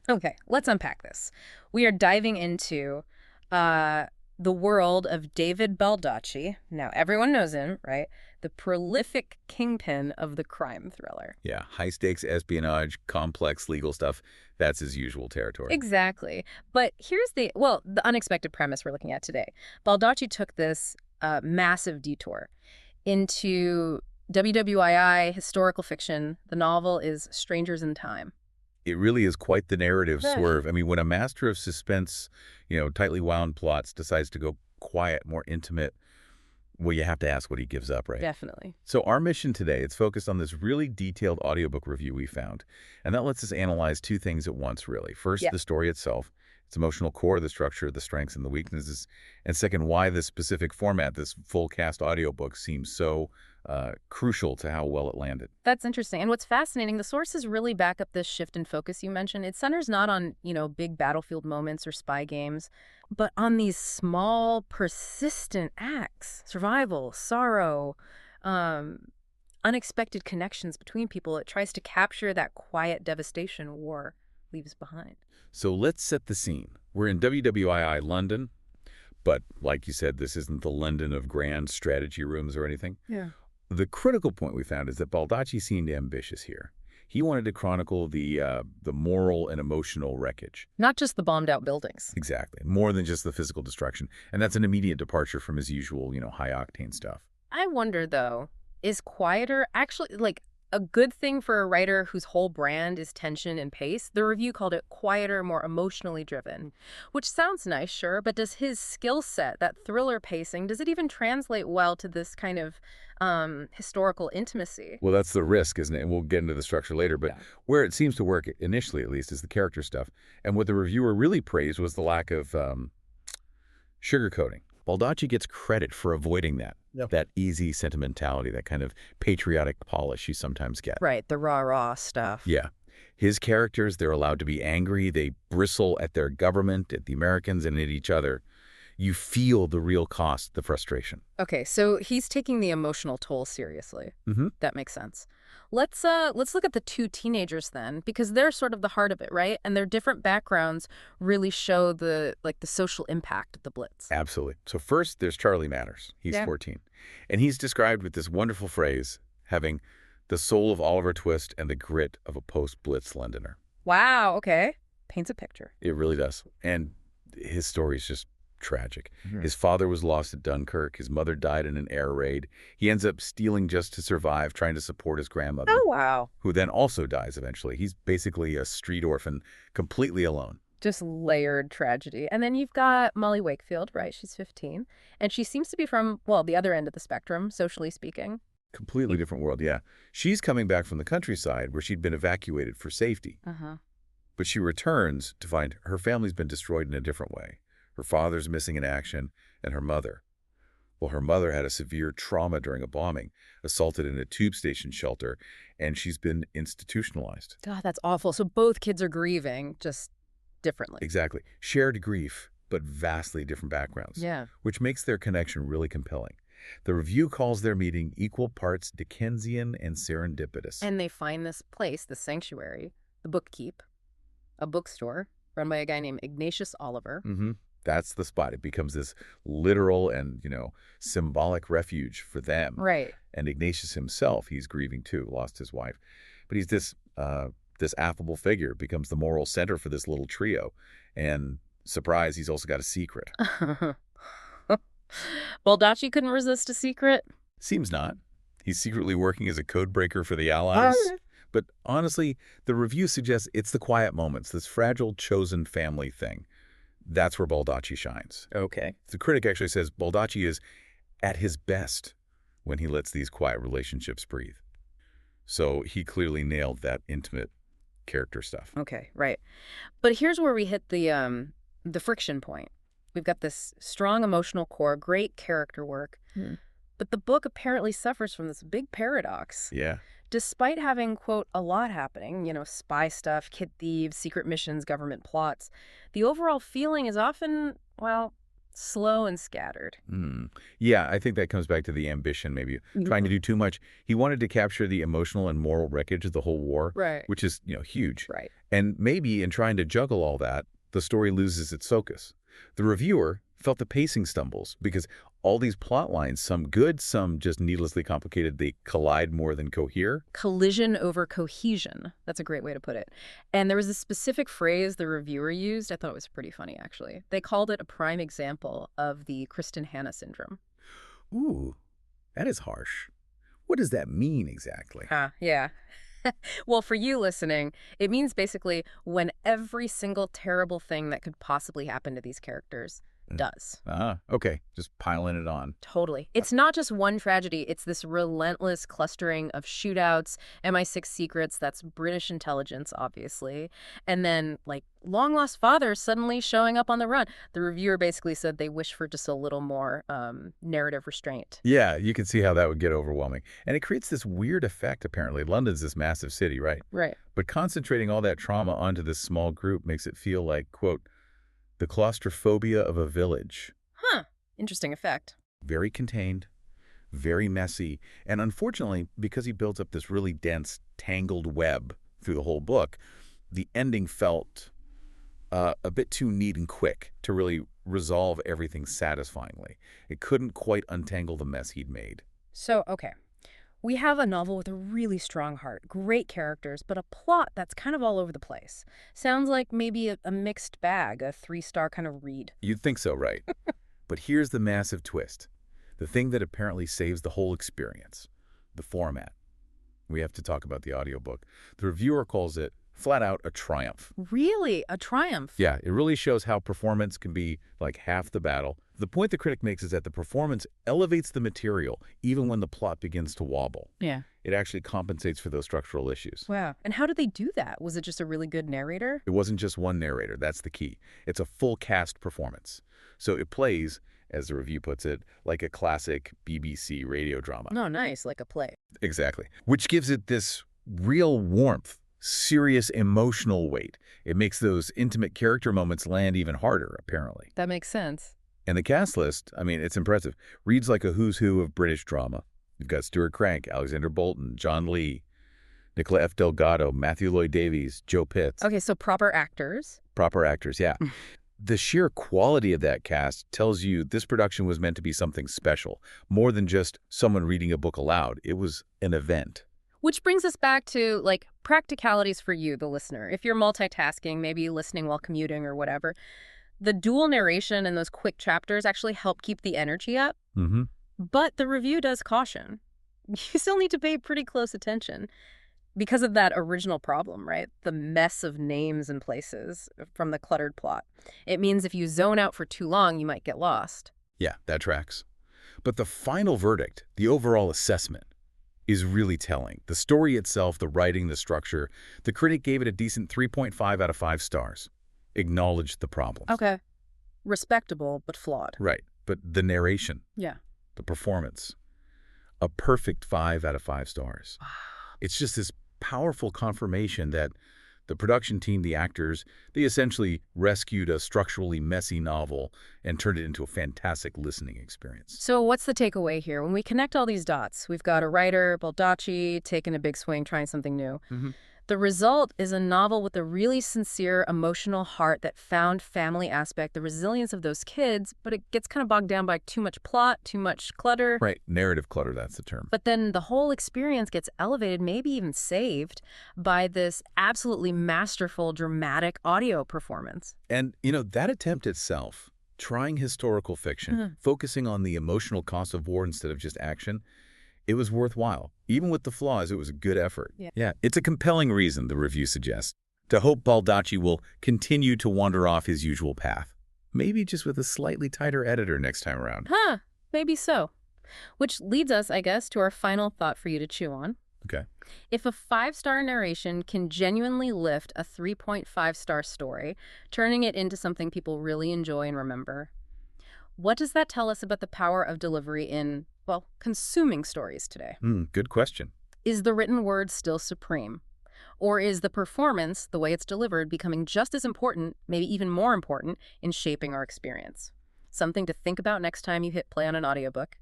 Okay, let's unpack this. We are diving into uh, the world of David Baldacci. Now, everyone knows him, right? The prolific kingpin of the crime thriller. Yeah, high-stakes espionage, complex legal stuff, that's his usual territory. Exactly. But here's the unexpected premise we're looking at today. Baldacci took this massive detour into WWII historical fiction. The novel is Strangers in Time. It really is quite the narrative Ugh. swerve. I mean, when a master of suspense, tightly wound plots decides to go quiet, more intimate, well, you have to ask what he gives up, right? Definitely. So our mission today, it's focused on this really detailed audiobook review we found. And that lets us analyze two things at once, really. First, Yeah. the story itself, its emotional core, the structure, the strengths and the weaknesses. And second, why this specific format, this full cast audiobook, seems so crucial to how well it landed. That's interesting. And what's fascinating, the sources really back up this shift in focus you mentioned. It centers not on, big battlefield moments or spy games, but on these small, persistent acts, survival, sorrow, um, unexpected connections between people. It tries to capture that quiet devastation war leaves behind. So let's set the scene. We're in WWII London, but like you said, this isn't the London of grand strategy rooms or anything. Yeah. The critical point we found is that Baldacci seemed ambitious here. He wanted to chronicle the moral and emotional wreckage. Not just the bombed out buildings. Exactly. More than just the physical destruction. And that's an immediate departure from his usual, high-octane stuff. I wonder, though, is quieter actually like a good thing for a writer whose whole brand is tension and pace? The review called it quieter, more emotionally driven, which sounds nice, sure, but does his skill set, that thriller pacing, does it even translate well to this kind of historical intimacy? Well, that's the risk, isn't it? And we'll get into the structure later. But Yeah. where it seems to work, initially at least, is the character stuff. And what the reviewer really praised was the lack of sugarcoating. Baldacci gets credit for avoiding that. Yep. That easy sentimentality, that kind of patriotic polish you sometimes get. Right, the raw stuff. Yeah. His characters, they're allowed to be angry. They bristle at their government, at the Americans, and at each other. You feel the real cost, the frustration. Okay, so he's taking the emotional toll seriously. Mm-hmm. That makes sense. Let's look at the two teenagers then, because they're sort of the heart of it, right? And their different backgrounds really show the social impact of the Blitz. Absolutely. So first, there's Charlie Manners. He's Yeah. 14. And he's described with this wonderful phrase, having the soul of Oliver Twist and the grit of a post-Blitz Londoner. Wow, okay. Paints a picture. It really does. And his story is just tragic. Mhm. His father was lost at Dunkirk. His mother died in an air raid. He ends up stealing just to survive, trying to support his grandmother, Oh, wow. who then also dies eventually. He's basically a street orphan, completely alone. Just layered tragedy. And then you've got Molly Wakefield, right? She's 15. And she seems to be from, well, the other end of the spectrum, socially speaking. Completely different world, yeah. She's coming back from the countryside where she'd been evacuated for safety. Uh-huh. But she returns to find her family's been destroyed in a different way. Her father's missing in action, and her mother. Well, her mother had a severe trauma during a bombing, assaulted in a tube station shelter, and she's been institutionalized. God, that's awful. So both kids are grieving, just differently. Exactly. Shared grief, but vastly different backgrounds, Yeah. which makes their connection really compelling. The review calls their meeting equal parts Dickensian and serendipitous. And they find this place, the sanctuary, the Bookkeep, a bookstore run by a guy named Ignatius Oliver. Mm-hmm. That's the spot. It becomes this literal and, symbolic refuge for them. Right. And Ignatius himself, he's grieving too, lost his wife. But he's this affable figure, becomes the moral center for this little trio. And surprise, he's also got a secret. Baldacci couldn't resist a secret. Seems not. He's secretly working as a code breaker for the Allies. But honestly, the review suggests it's the quiet moments, this fragile chosen family thing. That's where Baldacci shines. Okay. The critic actually says Baldacci is at his best when he lets these quiet relationships breathe. So he clearly nailed that intimate character stuff. Okay, right. But here's where we hit the friction point. We've got this strong emotional core, great character work. But the book apparently suffers from this big paradox. Yeah. Despite having, quote, a lot happening, spy stuff, kid thieves, secret missions, government plots, the overall feeling is often, well, Slow and scattered. Hmm. Yeah, I think that comes back to the ambition, maybe trying to do too much. He wanted to capture the emotional and moral wreckage of the whole war, Right. which is, huge. Right. And maybe in trying to juggle all that, the story loses its focus. The reviewer felt the pacing stumbles because all these plot lines, some good, some just needlessly complicated, they collide more than cohere. Collision over cohesion. That's a great way to put it. And there was a specific phrase the reviewer used. I thought it was pretty funny, actually. They called it a prime example of the Kristen Hanna syndrome. Ooh, that is harsh. What does that mean exactly? Yeah. Well, for you listening, it means basically when every single terrible thing that could possibly happen to these characters does. Okay. Just piling it on. Totally. It's not just one tragedy. It's this relentless clustering of shootouts, MI6 secrets, that's British intelligence, obviously, and then, like, long-lost fathers suddenly showing up on the run. The reviewer basically said they wish for just a little more narrative restraint. Yeah, you can see how that would get overwhelming. And it creates this weird effect, apparently. London's this massive city, right? Right. But concentrating all that trauma onto this small group makes it feel like, quote, the claustrophobia of a village. Huh. Interesting effect. Very contained, very messy, and unfortunately, because he builds up this really dense, tangled web through the whole book, the ending felt a bit too neat and quick to really resolve everything satisfyingly. It couldn't quite untangle the mess he'd made. So, okay. We have a novel with a really strong heart, great characters, but a plot that's kind of all over the place. Sounds like maybe a mixed bag, a 3-star kind of read. You'd think so, right? But here's the massive twist. The thing that apparently saves the whole experience. The format. We have to talk about the audiobook. The reviewer calls it, flat out, a triumph. Really? A triumph? Yeah, it really shows how performance can be like half the battle. The point the critic makes is that the performance elevates the material even when the plot begins to wobble. Yeah. It actually compensates for those structural issues. Wow. And how did they do that? Was it just a really good narrator? It wasn't just one narrator, that's the key. It's a full cast performance. So it plays, as the review puts it, like a classic BBC radio drama. No, nice, like a play. Exactly. Which gives it this real warmth, serious emotional weight. It makes those intimate character moments land even harder, apparently. That makes sense. And the cast list, I mean, it's impressive. Reads like a who's who of British drama. You've got Stuart Crank, Alexander Bolton, John Lee, Nicola F. Delgado, Matthew Lloyd Davies, Joe Pitts. Okay, so proper actors. Proper actors, yeah. The sheer quality of that cast tells you this production was meant to be something special, more than just someone reading a book aloud. It was an event. Which brings us back to, like, practicalities for you, the listener. If you're multitasking, maybe listening while commuting or whatever, the dual narration and those quick chapters actually help keep the energy up. Mm-hmm. But the review does caution. You still need to pay pretty close attention because of that original problem, right? The mess of names and places from the cluttered plot. It means if you zone out for too long, you might get lost. Yeah, that tracks. But the final verdict, the overall assessment, is really telling. The story itself, the writing, the structure, the critic gave it a decent 3.5 out of 5 stars. Acknowledged the problems. Okay. Respectable, but flawed. Right. But the narration, Yeah. the performance, a perfect 5 out of 5 stars. It's just this powerful confirmation that the production team, the actors, they essentially rescued a structurally messy novel and turned it into a fantastic listening experience. So what's the takeaway here? When we connect all these dots, we've got a writer, Baldacci, taking a big swing, trying something new. Mm-hmm. The result is a novel with a really sincere, emotional heart that found family aspect, the resilience of those kids, but it gets kind of bogged down by too much plot, too much clutter. Right. Narrative clutter, that's the term. But then the whole experience gets elevated, maybe even saved, by this absolutely masterful, dramatic audio performance. And, that attempt itself, trying historical fiction, focusing on the emotional cost of war instead of just action, it was worthwhile. Even with the flaws, it was a good effort. Yeah, it's a compelling reason, the review suggests, to hope Baldacci will continue to wander off his usual path. Maybe just with a slightly tighter editor next time around. Maybe so. Which leads us, I guess, to our final thought for you to chew on. Okay. If a 5-star narration can genuinely lift a 3.5-star story, turning it into something people really enjoy and remember, what does that tell us about the power of delivery in, well, consuming stories today? Good question. Is the written word still supreme? Or is the performance, the way it's delivered, becoming just as important, maybe even more important, in shaping our experience? Something to think about next time you hit play on an audiobook.